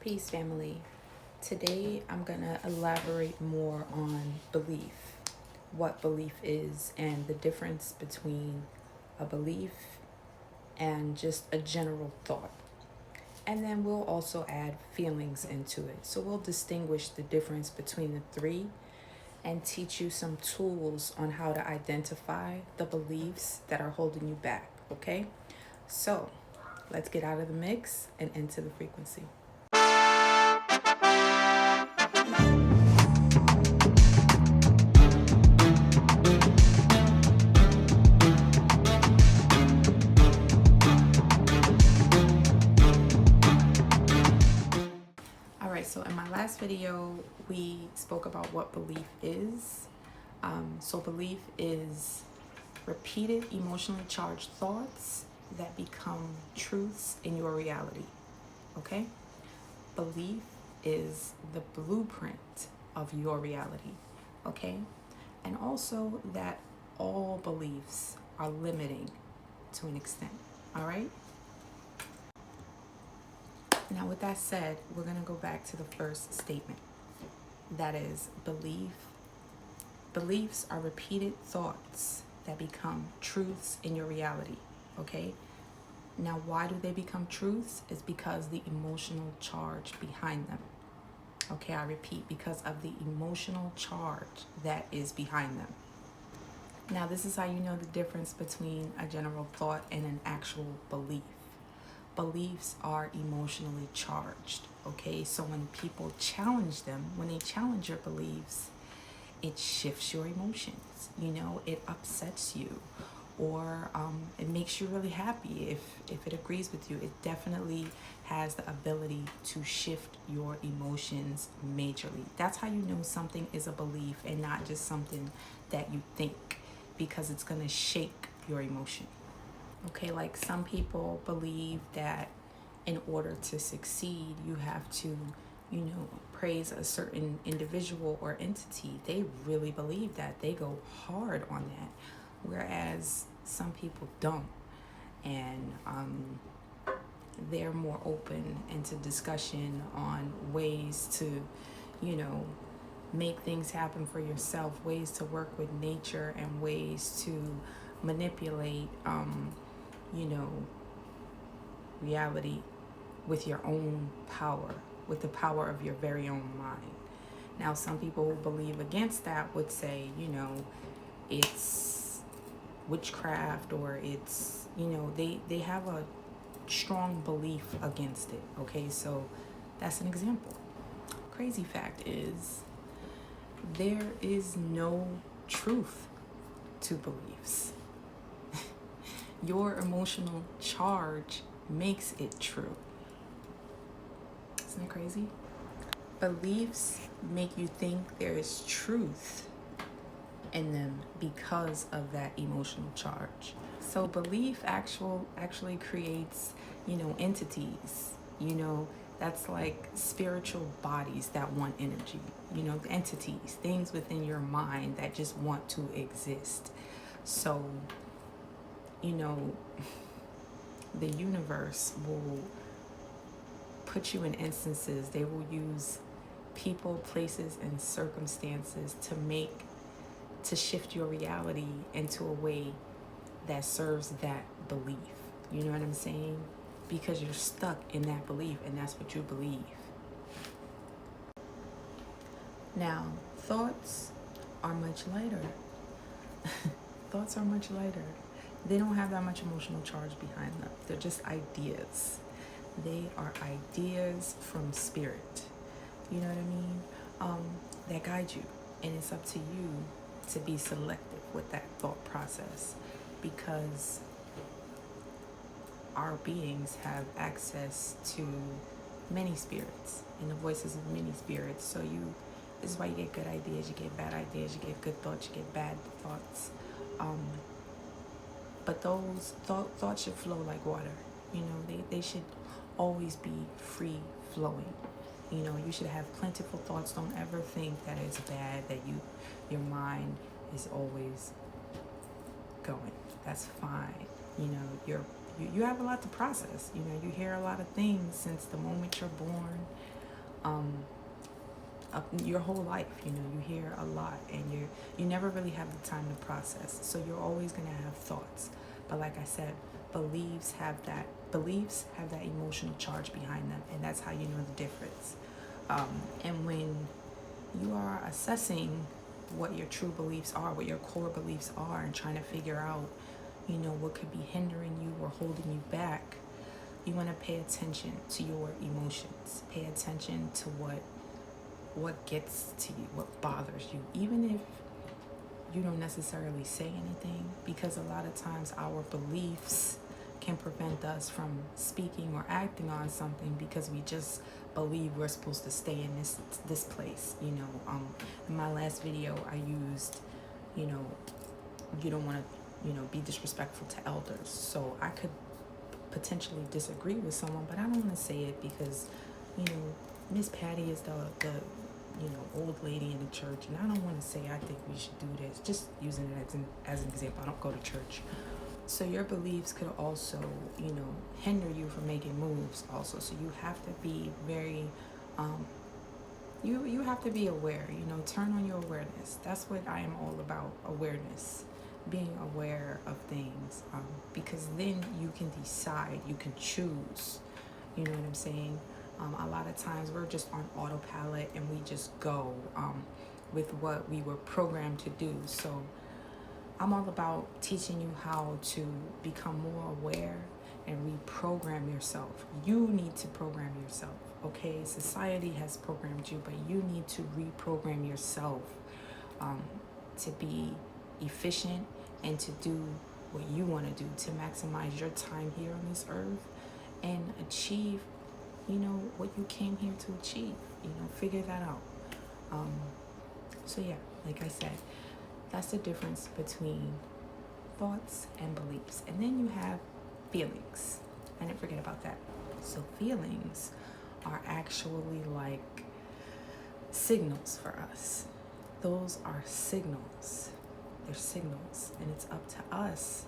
Peace, family. Today I'm going to elaborate more on belief, what belief is, and the difference between a belief and just a general thought. And then we'll also add feelings into it. So we'll distinguish the difference between the three and teach you some tools on how to identify the beliefs that are holding you back, okay? So let's get out of the mix and into the frequency. All right, so in my last video, we spoke about what belief is. So, belief is repeated emotionally charged thoughts that become truths in your reality. Okay? Belief is the blueprint of your reality. Okay? And also that all beliefs are limiting to an extent. All right? Now, with that said, we're going to go back to the first statement. That is, beliefs are repeated thoughts that become truths in your reality. Okay? Now, why do they become truths? Is because the emotional charge behind them. Okay, I repeat, because of the emotional charge that is behind them. Now, this is how you know the difference between a general thought and an actual belief. Beliefs are emotionally charged, okay? So when people challenge them, when they challenge your beliefs, it shifts your emotions. It upsets you, or it makes you really happy if it agrees with you. It definitely has the ability to shift your emotions majorly. That's how you know something is a belief and not just something that you think, because it's going to shake your emotion. Okay, like some people believe that in order to succeed, you have to, praise a certain individual or entity. They really believe that. They go hard on that. Whereas some people don't. And they're more open into discussion on ways to, make things happen for yourself, ways to work with nature, and ways to manipulate, reality with your own power, with the power of your very own mind. Now, some people who believe against that would say, it's witchcraft, or it's, they have a strong belief against it. Okay, so that's an example. Crazy fact is, there is no truth to beliefs. Your emotional charge makes it true. Isn't that crazy? Beliefs make you think there is truth in them because of that emotional charge. So belief actually creates, entities. That's like spiritual bodies that want energy. Entities, things within your mind that just want to exist. So, the universe will put you in instances. They will use people, places, and circumstances to shift your reality into a way that serves that belief. You know what I'm saying? Because you're stuck in that belief, and that's what you believe. Now, thoughts are much lighter. Thoughts are much lighter. They don't have that much emotional charge behind them. They're just ideas. They are ideas from spirit. You know what I mean? That guide you. And it's up to you to be selective with that thought process, because our beings have access to many spirits and the voices of many spirits. So this is why you get good ideas, you get bad ideas, you get good thoughts, you get bad thoughts. But those thoughts should flow like water. They should always be free flowing. You should have plentiful thoughts. Don't ever think that it's bad, that your mind is always going. That's fine. Your you have a lot to process. You know, you hear a lot of things since the moment you're born, up your whole life. You know, you hear a lot, and you never really have the time to process. So you're always gonna have thoughts. But like I said, beliefs have that emotional charge behind them, and that's how you know the difference. And when you are assessing what your true beliefs are, what your core beliefs are, and trying to figure out, you know, what could be hindering you or holding you back, you want to pay attention to your emotions. Pay attention to what gets to you, what bothers you, even if you don't necessarily say anything, because a lot of times our beliefs can prevent us from speaking or acting on something because we just believe we're supposed to stay in this place. You know, in my last video I used, you know, you don't want to, you know, be disrespectful to elders. So I could potentially disagree with someone, but I don't want to say it because, you know, Miss Patty is the you know, old lady in the church, and I don't want to say I think we should do this. Just using it as an example. I don't go to church. So your beliefs could also, you know, hinder you from making moves also. So you have to be very, you have to be aware, you know, turn on your awareness. That's what I am all about, awareness, being aware of things, because then you can decide, you can choose, you know what I'm saying? A lot of times we're just on autopilot and we just go with what we were programmed to do. So I'm all about teaching you how to become more aware and reprogram yourself. You need to program yourself, okay? Society has programmed you, but you need to reprogram yourself to be efficient and to do what you want to do, to maximize your time here on this earth and achieve, you know, what you came here to achieve. You know, figure that out. So yeah, like I said, that's the difference between thoughts and beliefs. And then you have feelings. I didn't forget about that. So feelings are actually like signals for us. Those are signals. They're signals. And it's up to us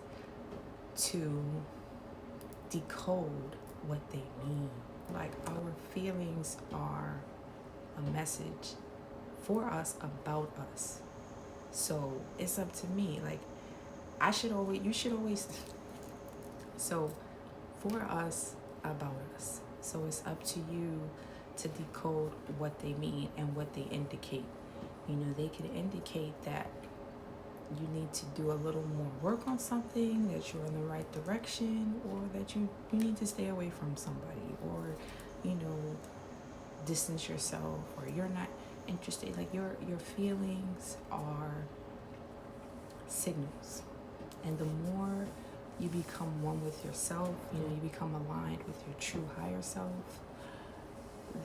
to decode what they mean. Like, our feelings are a message for us, about us. So it's up to me. Like, you should always, so for us, about us. So it's up to you to decode what they mean and what they indicate. You know, they could indicate that you need to do a little more work on something, that you're in the right direction, or that you need to stay away from somebody, or, you know, distance yourself, or you're not interested. Like, your feelings are signals. And the more you become one with yourself, you know, you become aligned with your true higher self,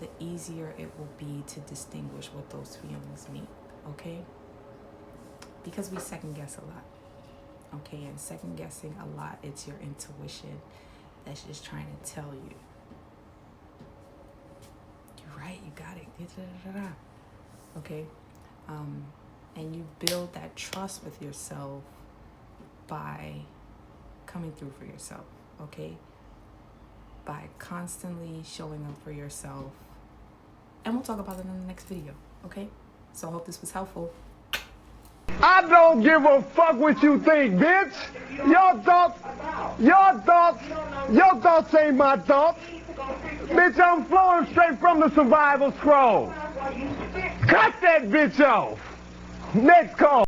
the easier it will be to distinguish what those feelings mean, okay? Because we second guess a lot, okay? And second guessing a lot, it's your intuition that's just trying to tell you, you're right, you got it, okay? And you build that trust with yourself by coming through for yourself, okay? By constantly showing up for yourself. And we'll talk about it in the next video, okay? So I hope this was helpful. I don't give a fuck what you think, bitch. Your thoughts ain't my thoughts. Bitch, I'm flowing straight from the survival scroll. Cut that bitch off. Next call.